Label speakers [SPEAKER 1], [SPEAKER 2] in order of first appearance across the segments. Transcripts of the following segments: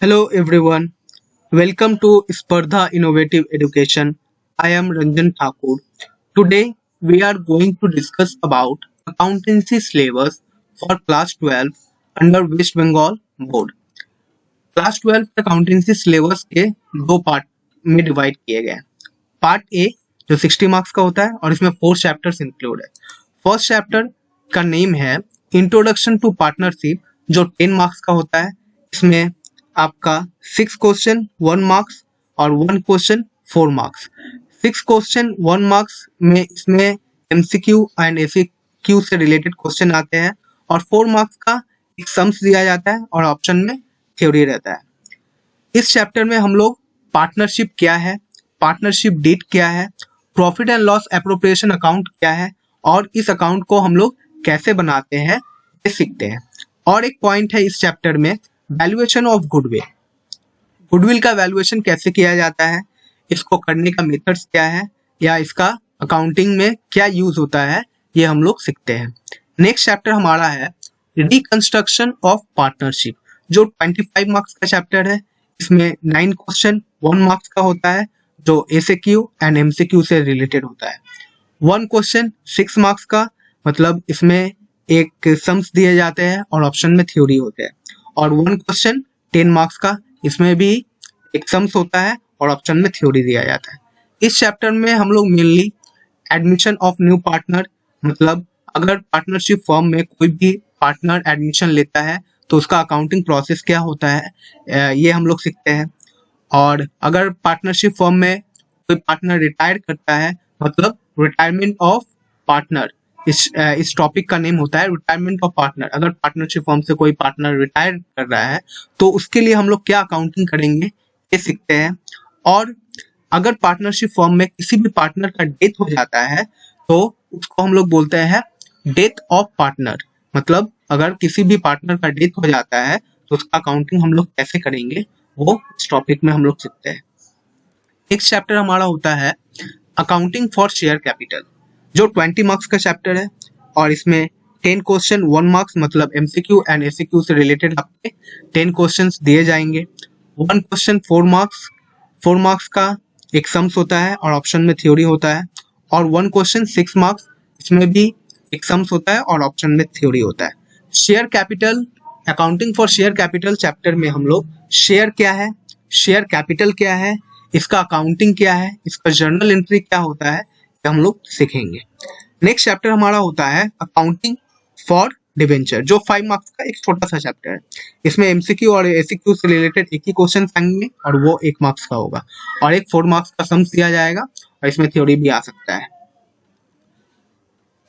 [SPEAKER 1] Hello everyone, welcome to Spardha Innovative Education. I am Ranjan Thakur. Today we are going to discuss about accountancy syllabus for class 12 under West Bengal Board. Class 12 accountancy syllabus के दो part में divide किए गए हैं। Part A जो 60 marks का होता है और इसमें 4 चैप्टर्स इंक्लूड है। फर्स्ट चैप्टर का नेम है इंट्रोडक्शन टू पार्टनरशिप जो 10 मार्क्स का होता है। इसमें आपका 6 क्वेश्चन 1 मार्क्स और 1 क्वेश्चन 4 मार्क्स। 6 क्वेश्चन 1 मार्क्स में इसमें एमसीक्यू एंड एसीक्यू से रिलेटेड क्वेश्चन आते हैं और 4 मार्क्स का एक सम्स दिया जाता है और ऑप्शन में थ्योरी रहता है। इस चैप्टर में हम लोग पार्टनरशिप क्या है, पार्टनरशिप डीड क्या है, profit and loss appropriation account क्या है और इस अकाउंट को हम लोग कैसे बनाते हैं ये सीखते हैं। और एक पॉइंट है इस चैप्टर में वैल्यूएशन ऑफ गुडविल। गुडविल का वैल्यूएशन कैसे किया जाता है, इसको करने का मेथड्स क्या है या इसका अकाउंटिंग में क्या यूज होता है, ये हम लोग सीखते हैं। नेक्स्ट चैप्टर हमारा है रिकंस्ट्रक्शन ऑफ पार्टनरशिप जो 25 मार्क्स का चैप्टर है। इसमें 9 क्वेश्चन 1 मार्क्स का होता है जो एसएक्यू एंड एमसीक्यू से रिलेटेड होता है। 1 क्वेश्चन 6 मार्क्स का, मतलब इसमें एक सम्स दिए जाते हैं और ऑप्शन में थ्योरी होते हैं। और 1 क्वेश्चन 10 मार्क्स का, इसमें भी एक सम्स होता है और ऑप्शन में थ्योरी दिया जाता है। इस चैप्टर में हम लोग mainly admission of new partner, मतलब अगर पार्टनरशिप फॉर्म में कोई भी पार्टनर एडमिशन लेता है तो उसका अकाउंटिंग प्रोसेस क्या होता है ये हम लोग सीखते हैं। और अगर पार्टनरशिप फॉर्म में कोई पार्टनर रिटायर करता है, मतलब रिटायरमेंट ऑफ पार्टनर, इस टॉपिक का नेम होता है रिटायरमेंट ऑफ पार्टनर। अगर पार्टनरशिप फॉर्म से कोई पार्टनर रिटायर कर रहा है तो उसके लिए हम लोग क्या अकाउंटिंग करेंगे ये सीखते हैं। और अगर पार्टनरशिप फॉर्म में किसी भी पार्टनर का डेथ हो जाता है तो उसको हम लोग बोलते हैं डेथ ऑफ पार्टनर, मतलब अगर किसी भी पार्टनर का डेथ हो जाता है तो उसका अकाउंटिंग हम लोग कैसे करेंगे वो इस टॉपिक में हम लोग सीखते हैं। एक चैप्टर हमारा होता है अकाउंटिंग फॉर शेयर कैपिटल जो 20 मार्क्स का चैप्टर है और इसमें 10 क्वेश्चन 1 मार्क्स, मतलब एमसीक्यू एंड एसीक्यू से रिलेटेड आपके 10 क्वेश्चंस दिए जाएंगे। 1 क्वेश्चन 4 मार्क्स का एक सम्स होता है और ऑप्शन में थ्योरी होता है। और 1 क्वेश्चन 6 मार्क्स, इसमें भी एक सम्स होता है और ऑप्शन में थ्योरी होता है। Share capital, accounting for share capital chapter में हम लोग शेयर क्या है, शेयर कैपिटल क्या है, इसका अकाउंटिंग क्या है, इसका जर्नल एंट्री क्या होता है, ये हम लोग सीखेंगे। नेक्स्ट चैप्टर हमारा होता है अकाउंटिंग फॉर डिवेंचर जो 5 मार्क्स का एक छोटा सा चैप्टर है। इसमें एमसीक्यू और एसीक्यू से रिलेटेड एक ही क्वेश्चन आएंगे और वो 1 मार्क्स का होगा और एक 4 मार्क्स का सम्स दिया जाएगा और इसमें थ्योरी भी आ सकता है।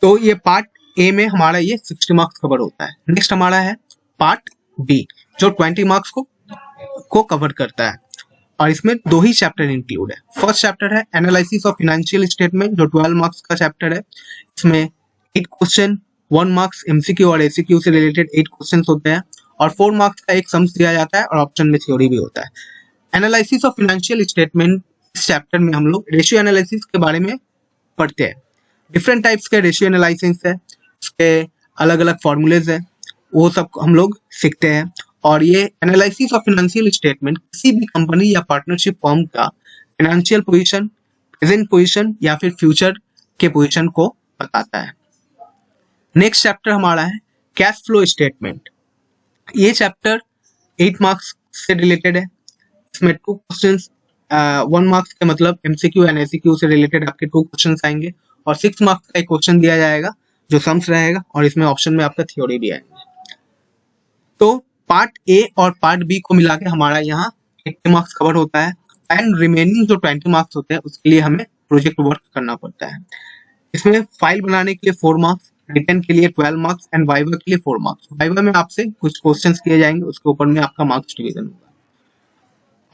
[SPEAKER 1] तो ये पार्ट ए में हमारा ये 60 मार्क्स कवर होता है। नेक्स्ट हमारा है पार्ट बी जो 20 मार्क्स को कवर करता है और इसमें 2 ही चैप्टर इंक्लूड है। फर्स्ट चैप्टर है एनालिसिस ऑफ फाइनेंशियल स्टेटमेंट जो 12 मार्क्स का चैप्टर है। इसमें 8 क्वेश्चन 1 मार्क्स एमसीक्यू और एसीक्यू से रिलेटेड 8 क्वेश्चन होते हैं और 4 मार्क्स का एक सम्स दिया जाता है और ऑप्शन में थ्योरी भी होता है। एनालिसिस ऑफ फाइनेंशियल स्टेटमेंट इस चैप्टर में हम लोग रेशियो एनालिसिस के बारे में पढ़ते हैं। डिफरेंट टाइप्स के रेशियो एनालिसिस है, उसके अलग अलग फॉर्मूलेज है, वो सब हम लोग सीखते हैं। और ये एनालिसिस ऑफ फाइनेंशियल स्टेटमेंट किसी भी कंपनी या पार्टनरशिप फर्म का फाइनेंशियल पोजीशन, प्रेजेंट पोजीशन या फिर फ्यूचर के पोजीशन को बताता है। नेक्स्ट चैप्टर हमारा है कैश फ्लो स्टेटमेंट। ये चैप्टर 8 मार्क्स से रिलेटेड है। इसमें 2 क्वेश्चंस 1 मार्क्स के, मतलब एमसीक्यू एंड एसीक्यू से रिलेटेड आपके 2 क्वेश्चंस आएंगे और 6 मार्क्स का एक क्वेश्चन दिया जाएगा जो सम्स रहेगा और इसमें ऑप्शन में आपका थ्योरी भी आएगा। तो पार्ट ए और पार्ट बी को मिला के हमारा यहाँ 80 मार्क्स कवर होता है एंड रिमेनिंग जो 20 मार्क्स होते हैं उसके लिए हमें प्रोजेक्ट वर्क करना पड़ता है। इसमें फाइल बनाने के लिए 4 मार्क्स, रिटन के लिए 12 मार्क्स एंड वाइवा के लिए 4 मार्क्स। वाइवा में आपसे कुछ क्वेश्चंस किए जाएंगे, उसके ऊपर में आपका मार्क्स डिवीजन होगा।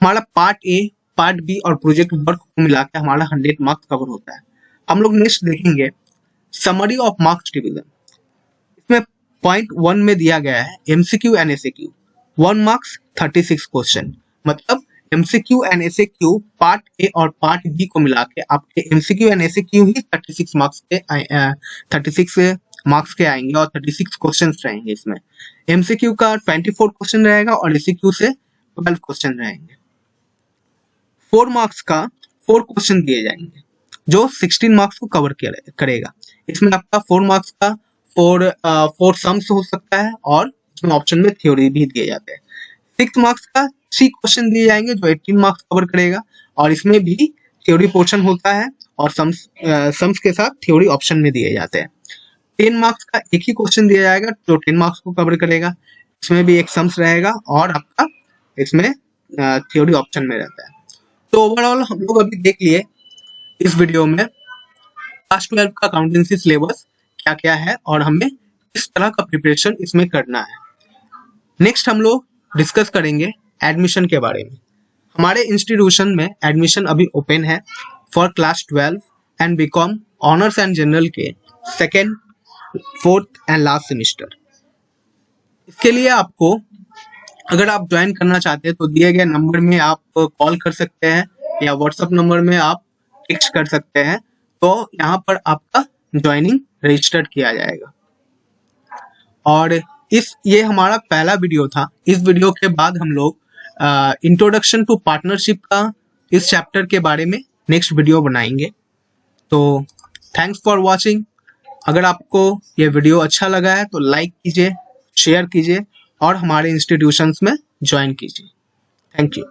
[SPEAKER 1] हमारा पार्ट ए, पार्ट बी और प्रोजेक्ट वर्क को मिला के हमारा 100 मार्क्स कवर होता है। हम लोग नेक्स्ट देखेंगे समरी ऑफ मार्क्स डिवीजन। इसमें पॉइंट 1 में दिया गया है MCQ and SAQ 1 marks 36 question, मतलब MCQ and SAQ part A और पार्ट बी को मिला के आपके एमसीक्यू एंड एसएक्यू ही 36 मार्क्स के आएंगे और 36 क्वेश्चन रहेंगे। इसमें एमसीक्यू का 24 क्वेश्चन रहेगा और एसएक्यू से 12 क्वेश्चन रहेंगे। 4 मार्क्स का 4 क्वेश्चन दिए जाएंगे जो 16 मार्क्स को कवर करेगा। इसमें आपका 4 मार्क्स का 4 सम्स हो सकता है और इसमें ऑप्शन में थ्योरी भी दिए जाते हैं। 6 मार्क्स का 3 क्वेश्चन दिए जाएंगे जो 18 मार्क्स कवर करेगा और इसमें भी थ्योरी पोर्शन होता है और सम्स के साथ थ्योरी ऑप्शन में दिए जाते हैं। 10 मार्क्स का एक ही क्वेश्चन दिया जाएगा जो 10 मार्क्स को कवर करेगा, इसमें भी एक सम्स रहेगा और आपका इसमें थ्योरी ऑप्शन में रहता है। तो ओवरऑल हम लोग अभी देख लिए इस वीडियो में क्लास 12 का अकाउंटेंसी सिलेबस क्या क्या है और हमें किस तरह का प्रिपरेशन इसमें करना है। नेक्स्ट हम लोग डिस्कस करेंगे एडमिशन के बारे में। हमारे इंस्टीट्यूशन में एडमिशन अभी ओपन है for class 12 and BCom honours and general के 2nd, 4th and last semester. इसके लिए आपको अगर आप ज्वाइन करना चाहते हैं तो दिए गए नंबर में आप कॉल कर सकते हैं या व्हाट्सएप नंबर में आप टेक्स्ट कर सकते हैं, तो यहाँ पर आपका ज्वाइनिंग रजिस्टर्ड किया जाएगा। और ये हमारा पहला वीडियो था। इस वीडियो के बाद हम लोग इंट्रोडक्शन टू पार्टनरशिप का इस चैप्टर के बारे में नेक्स्ट वीडियो बनाएंगे। तो थैंक्स फॉर वॉचिंग। अगर आपको ये वीडियो अच्छा लगा है तो लाइक कीजिए, शेयर कीजिए और हमारे इंस्टीट्यूशंस में ज्वाइन कीजिए। Thank you.